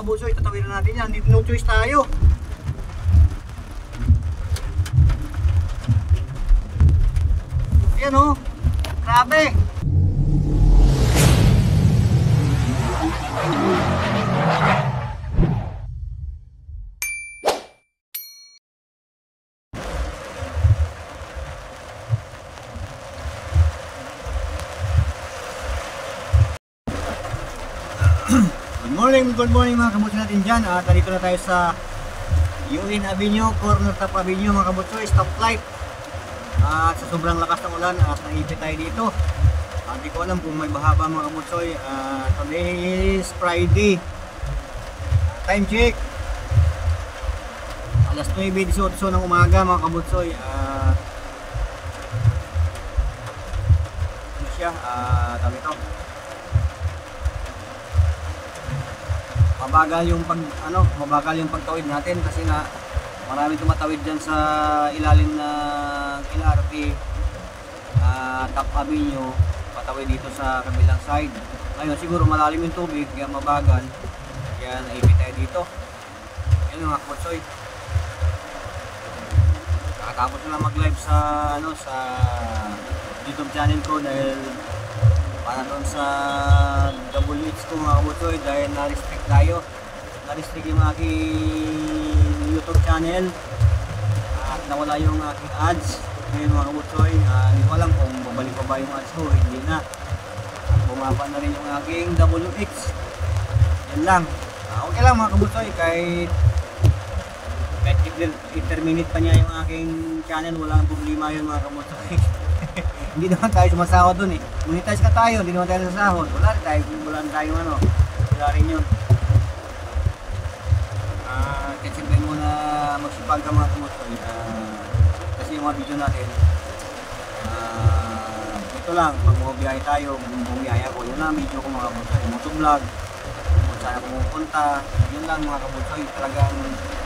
kabusoy, tatawiran natin yan. No choice tayo. Ayan o, grabe. Good morning mga kabutsoy natin dyan. Dito na tayo sa UN Avenue, corner top Avenue mga kabutsoy, stoplight. At sa sobrang lakas ng ulan at naipit tayo dito. Hindi ko alam kung may bahaba mga kabutsoy. Today is Friday. Time check, alas 9:18 ng umaga mga kabutsoy. Ano siya? Tawag ito, mabagal yung pagtawid natin kasi nga maraming tumatawid dyan sa ilalim ng LRT Top Avenue, patawid dito sa kabilang side. Ngayon siguro malalim yung tubig kaya mabagal, kaya naipit tayo dito. Yan mga kabutsoy, nakatapos na lang mag live sa sa YouTube channel ko dahil para doon sa WH ko mga kabutsoy, dahil na-restrict tayo. Na-restrict yung aking YouTube channel at nawala yung aking ads. Ngayon mga kabutsoy, hindi ko alam kung babalik pa ba yung ads ko, hindi na. Bumaba na rin yung aking WH. Yan lang. Okay lang mga kabutsoy, kahit i-terminate pa niya yung aking channel, walang problema yun mga kabutsoy. Hindi naman tayo sumasahod dun eh. Monetize ka tayo, hindi naman tayo sasahod. Wala rin tayong wala rin yun. Kasi sabihin mo na magsipag ka mga kabutsoy. Kasi yung mga video natin, ito lang, pag bumiyahe tayo, bumiyahe ako, yun lang video ko mga kabutsoy. Motovlog, kung saan ako pupunta, yun lang mga kabutsoy. Talagang,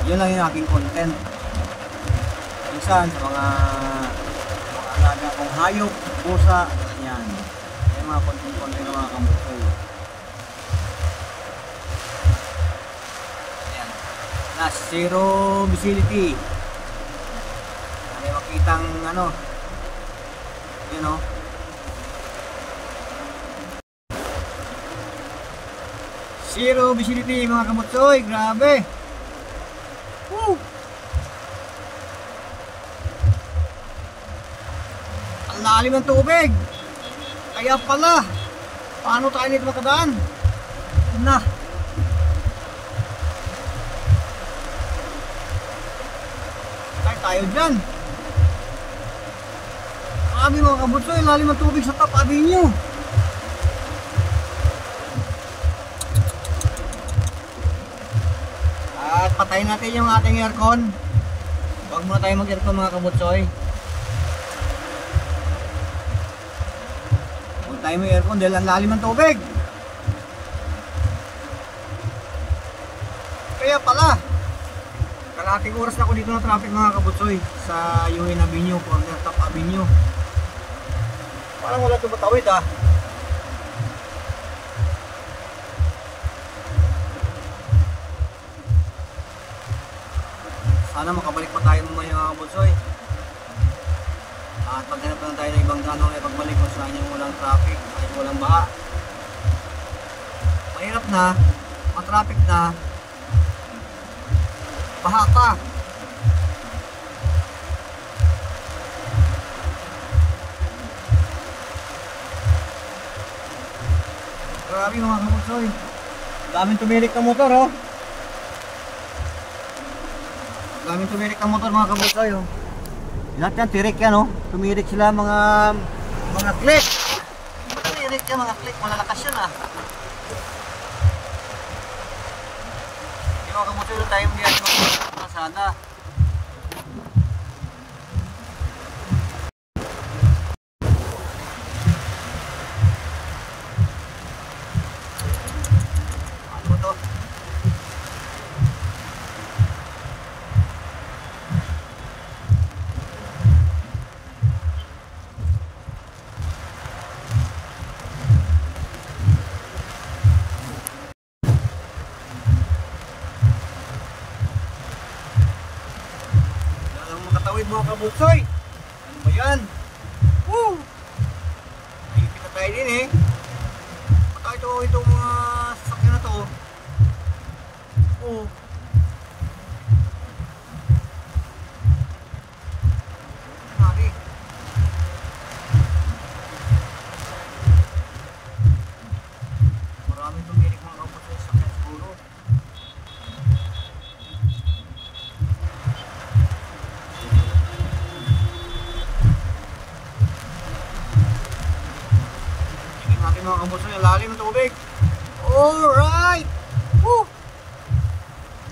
yun lang yung aking content. Minsan, sa mga alaga kong hayop, pusa, yan. Yan mga content mga kabutsoy. Ayan. Last, zero visibility. May makitang yun o. Zero visibility mga kabutsoy, grabe. Woo! Lalim ng tubig. Kaya pala, paano tayo nito makadaan? Na. Tayo dyan. Grabe mga kabutsoy, lalim ng tubig sa Top Avenue. At patayin natin yung ating aircon. Huwag muna tayo mag-aircon mga kabutsoy. Tayo may aircon dahil ang lalim ng tubig. Kaya pala, kalahating oras na ako dito ng traffic mga kabutsoy sa UN Avenue, corner Top Avenue. Parang wala tumatawid ah. Sana makabalik pa tayo mamaya mga kabutsoy. At paghanap lang tayo ng ibang daan ay pagbalik kung saan yung walang traffic ay walang baha. Mahirap na, matraffic na, baha pa. Grabe mga kabutsoy, daming tumirik ng motor oh. Daming tumirik ng motor mga kabutsoy oh. Lahat yan, tirik yan oh. Tumirik sila mga click. Tumirik yan mga click, malalakas yan ah. Yung mga kabutsoy doon tayo mga kasada. Ano to? mga kabutsoy. Ano ba yan? Woo! Naipit na tayo din eh. Baka itong mga sasakyan na to. Oh. Mari. Maraming tumirik mga kabutsoy sa sakyan siguro. Mga kabutsoy, lalim ng tubig. Alright! Woo!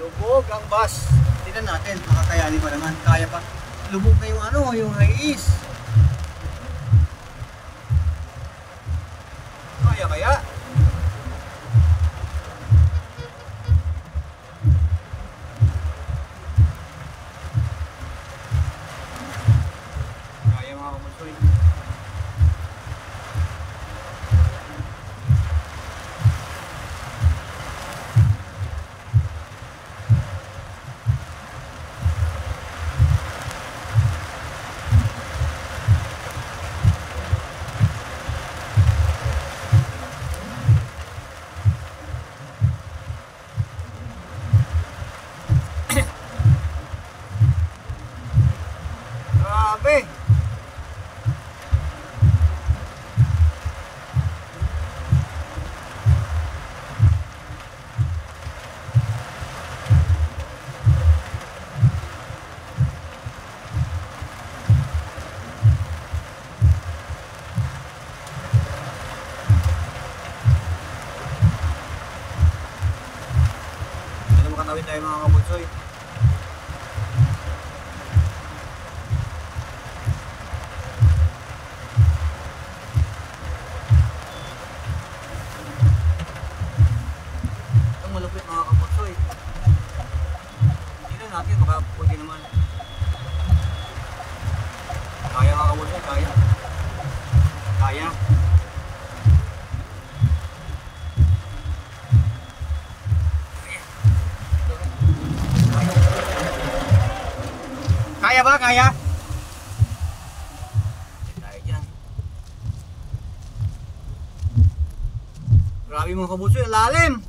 Lubog ang bus. Tignan natin, makakayanin pa naman. Kaya pa. Lubog na yung ano, yung high-ease. Kaya kaya? Kaya mga kabutsoy. Grabe! Ano makatawid tayo mga kabutsoy? Malupit mga kabutsoy. Tignan natin, baka pwede naman. Kaya mga kabutsoy, kaya. Kaya. Kaya ba? Kaya? Tayo dyan. Grabe mga kabutsoy, lalim!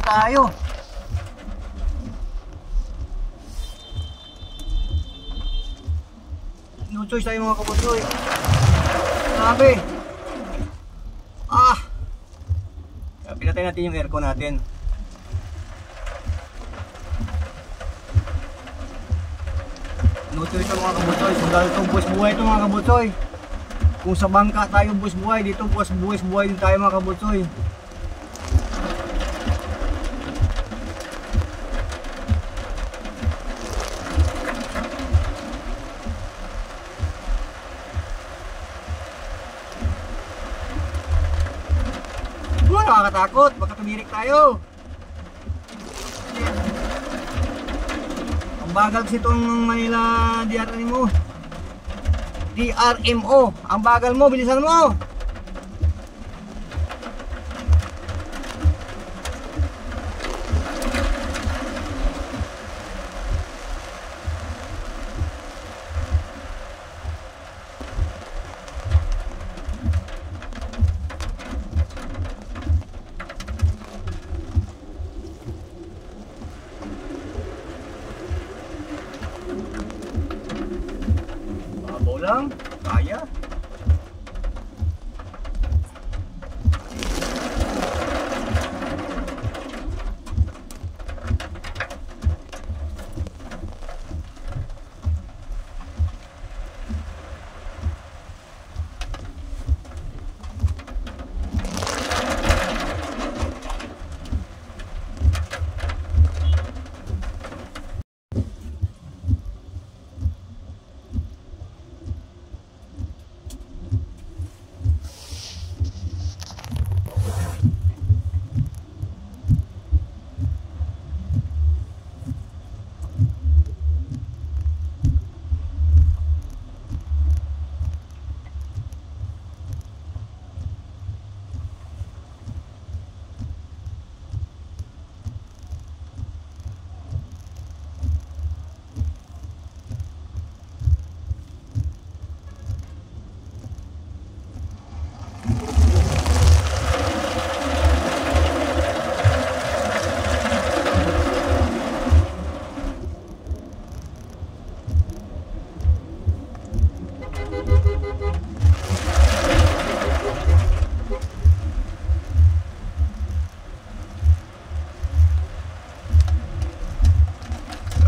tayo. No choice tayo mga kabutsoy. Grabe. Pinatay natin yung aircon natin. No choice ito mga kabutsoy. Sundalo itong buwis buhay ito mga kabutsoy. Kung sa bangka tayo buwis buhay, dito buwis buhay din tayo mga kabutsoy. Nakakatakot, baka tumirik tayo. Ang bagal kasi itong Manila DRMO. Ang bagal mo, bilisan mo. Lang, kaya.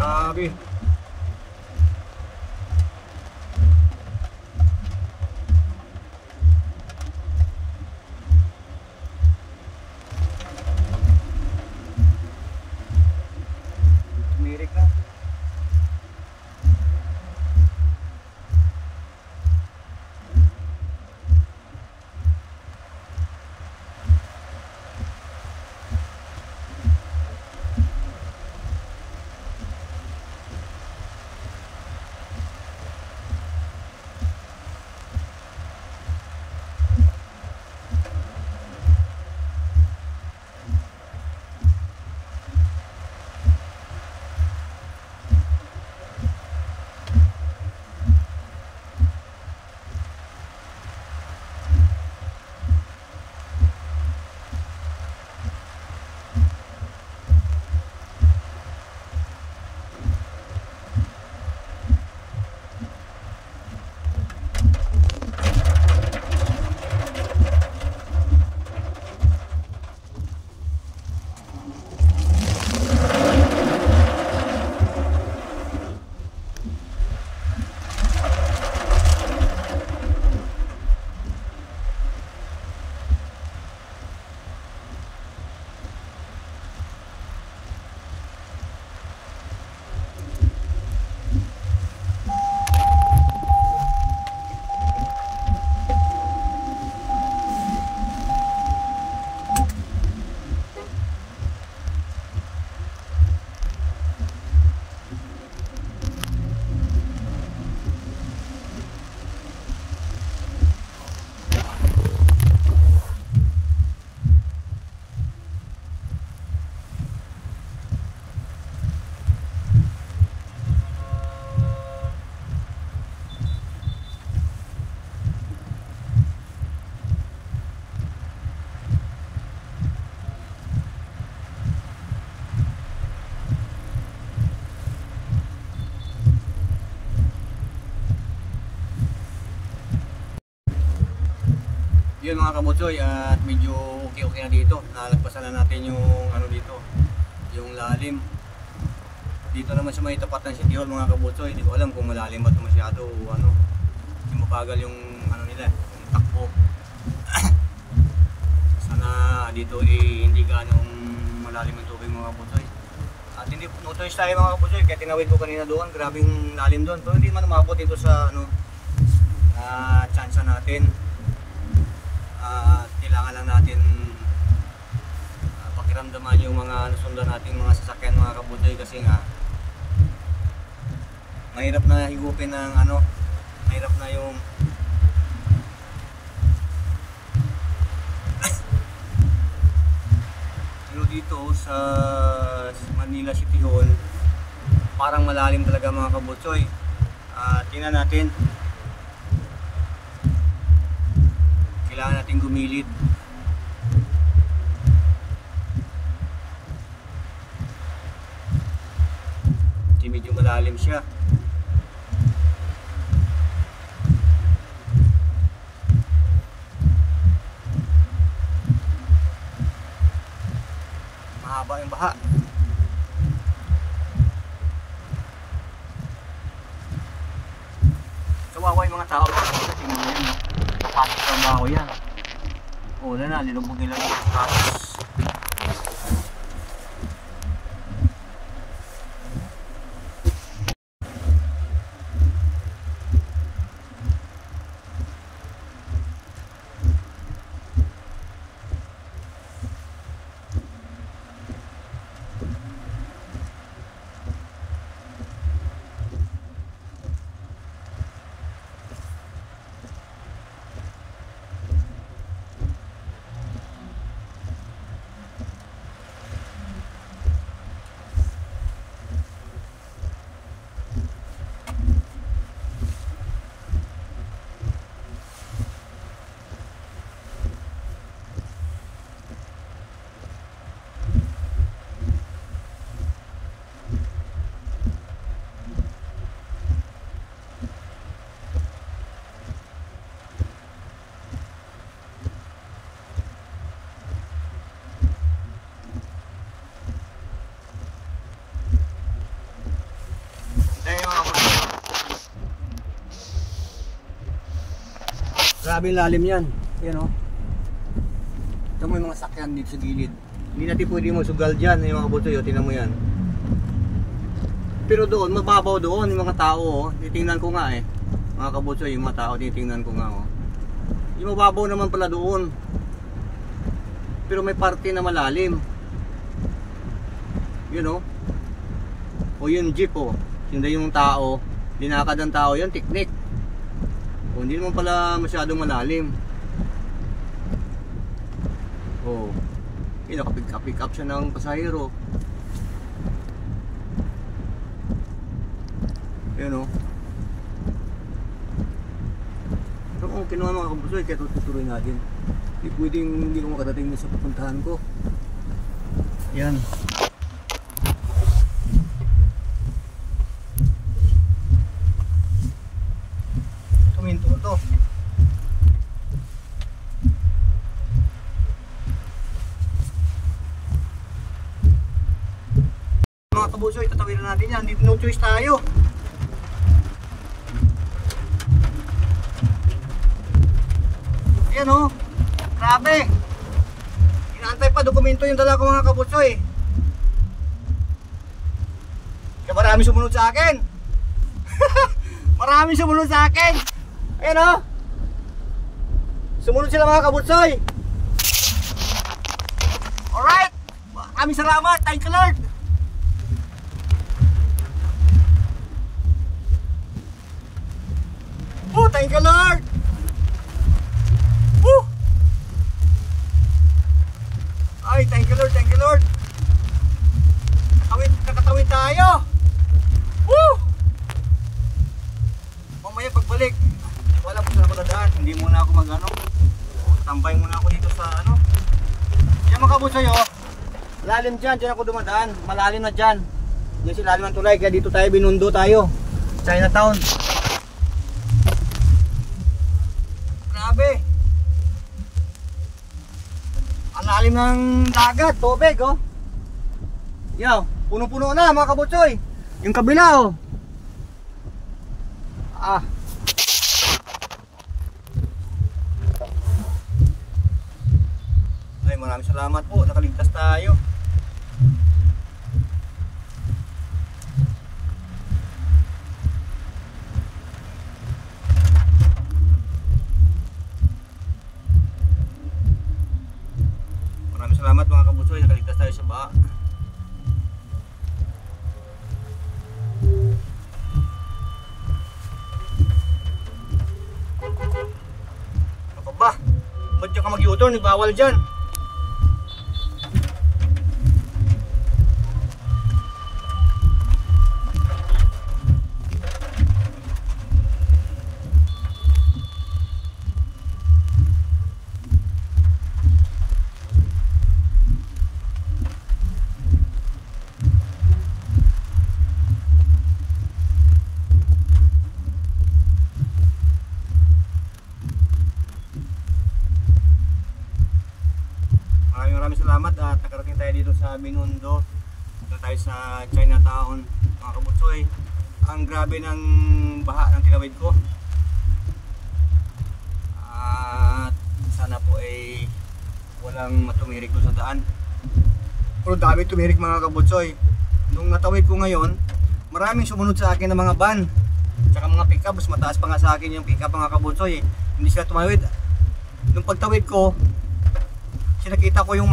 Grabe. Yun mga kabutsoy, at medyo okay na dito. Nalagpasan na natin yung ano dito, yung lalim. Dito naman sa may tapat ng City Hall mga kabutsoy. Hindi ko alam kung malalim ba ito masyado o ano. Hindi mabagal yung ano nila, yung takbo. Sana dito hindi ganong malalim ang tubig mga kabutsoy. At hindi no-choice tayo mga kabutsoy, kaya tinawid ko kanina doon, grabing lalim doon. Pero hindi man umabot dito sa ano, chance natin. Kailangan lang natin pakiramdaman yung mga nasundan nating mga sasakyan mga kabutsoy, kasi nga mahirap na higupin ng ano, mahirap na yung pero dito sa Manila City Hall parang malalim talaga mga kabutsoy. Tingnan natin, kailangan natin gumilid. Medyo malalim siya. Mahaba yung baha. Kawawa yung mga tao. Tingnan mo yan. Kapasok sa baho yan. Wala na, nilubog nila yung status. Grabe yung lalim yan. Yan o. Ito mo yung mga sakyan dito sa gilid. Hindi natin pwede mo sugal dyan yung mga kabutsoy. Tingnan mo yan. Pero doon, mababaw doon yung mga tao. Titingnan ko nga eh. Mga kabutsoy, yung mga tao titingnan ko nga. Yung mababaw naman pala doon. Pero may parte na malalim. Yun o. O yung jeep o. Hindi yung tao. Dinakad ng tao yan, tiknik. O, hindi naman pala masyadong malalim. O, nakapick up siya ng pasahero. Yan o. Pero kung kinuha mga kabutsoy, kaya tutuloy natin. Hindi pwedeng hindi ko makadating sa pupuntahan ko. Yan. Tuminto to. Mga kabutsoy, tatawiran natin yan. Hindi, no choice tayo. Yan o. Grabe. Inaantay pa dokumento yung dala ko mga kabutsoy. Kaya marami sumunod sa akin. Marami sumunod sa akin. Ayan o. Sumunod sila mga kabutsoy. Alright. Maraming salamat. Thank you Lord. Oh, thank you Lord. Woo. Ay, thank you Lord, thank you Lord. Nakatawid tayo. Woo. Mamaya pagbalik, wala po saan ako dadaan. Hindi muna ako mag-ano. Tambay muna ako dito sa ano. Yan mga kabutsoy oh. Lalim dyan, dyan ako dumadaan. Malalim na dyan. Yan si lalim ng tulay, kaya dito tayo binundo tayo. Chinatown. Grabe. ilalim ng dagat, tubig oh. Yaw, puno-puno na mga kabutsoy. Yung kabila oh. Ay, maraming salamat po, nakaligtas tayo. Maraming salamat mga kabutsoy, nakaligtas tayo sa baha. Ano ba? Ba't ka mag-U-turn? Bawal dyan. Maraming salamat at nakarating tayo dito sa Binondo. Dito tayo sa Chinatown mga kabutsoy. Ang grabe ng baha ng tinawid ko. At sana po ay walang matumirik doon sa daan. Pero dami tumirik mga kabutsoy. Nung natawid ko ngayon, maraming sumunod sa akin ng mga van. Tsaka mga pick-up, mas mataas pa nga sa akin yung pick-up mga kabutsoy. Hindi sila tumawid. Nung pagtawid ko, nakita ko yung